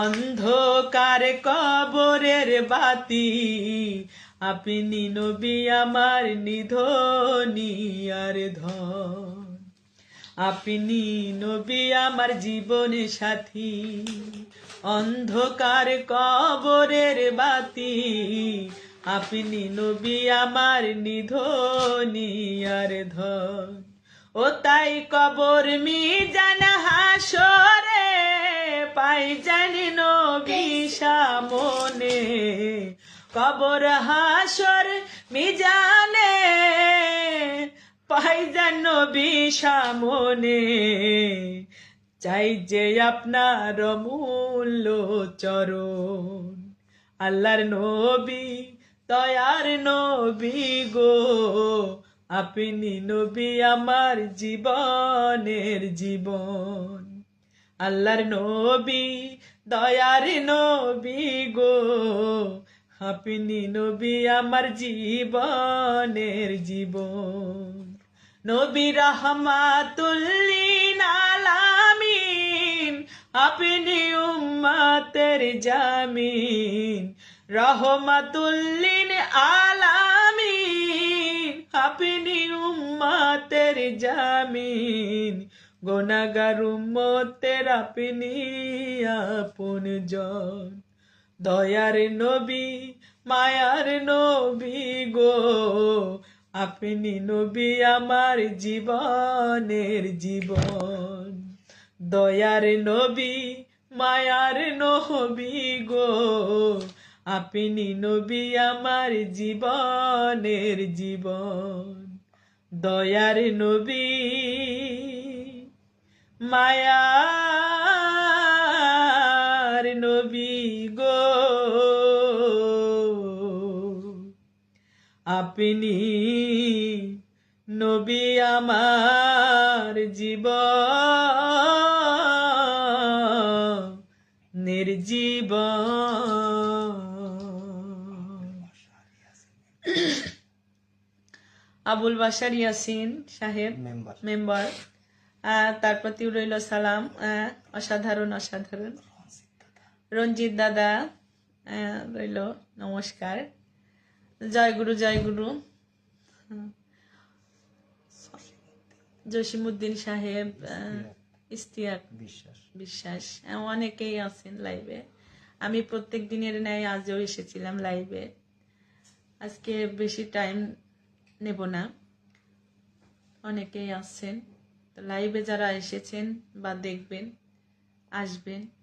অন্ধকার কবরের বাতি, আপনি নবী আমার নিধনি আর ধন। আপনি নবী আমার জীবন সাথী, অন্ধকার কবরের বাতি, আপনি নবী আমার নিধনি আর ধন। ও তাই কবর মিজান হাসরে পাই জানি নবী সামনে, কবর হাসর মিজানে পাই জান নবী সামনে। চাই যে আপনার অমূল্য চরণ, আল্লাহর নবী দয়ার নবী গো, আপনি নবী আমার জীবনের জীবন। আল্লাহর নবী দয়ার নবী গো, আপনি নবী আমার জীবনের জীবন। নবী রাহমাতুল লিল আলামিন, আপনি উম্মতের জামিন। রহমাতুল লিল আলামিন, আপনি উম্মতের জামিন। গুনাহগার উম্মতের আপনি আপনজন। দয়ার নবী মায়ার নবী গো, আপনি নবী আমার জীবনের জীবন। দয়ার নবী মায়ার নবী গো, আপনি নবী আমার জীবনের জীবন। দয়ার নবী মায়ার নবী গো, আপনি নবী আমার জীবনের জীবন। আবুল বাশার ইয়াসিন সাহেব মেম্বার, তার প্রতি রইল সালাম। অসাধারণ অসাধারণ। রঞ্জিত দাদা রইল নমস্কার। জয় গুরু জয় গুরু। জসিমউদ্দিন সাহেব, ইস্তিয়াক বিশ্বাস, অনেকেই আছেন লাইভে। আমি প্রত্যেক দিনের ন্যায় আজও এসেছিলাম লাইভে। আজকে বেশি টাইম নেব না, অনেকেই আসছেন লাইভে। যারা এসেছেন বা দেখবেন আসবেন।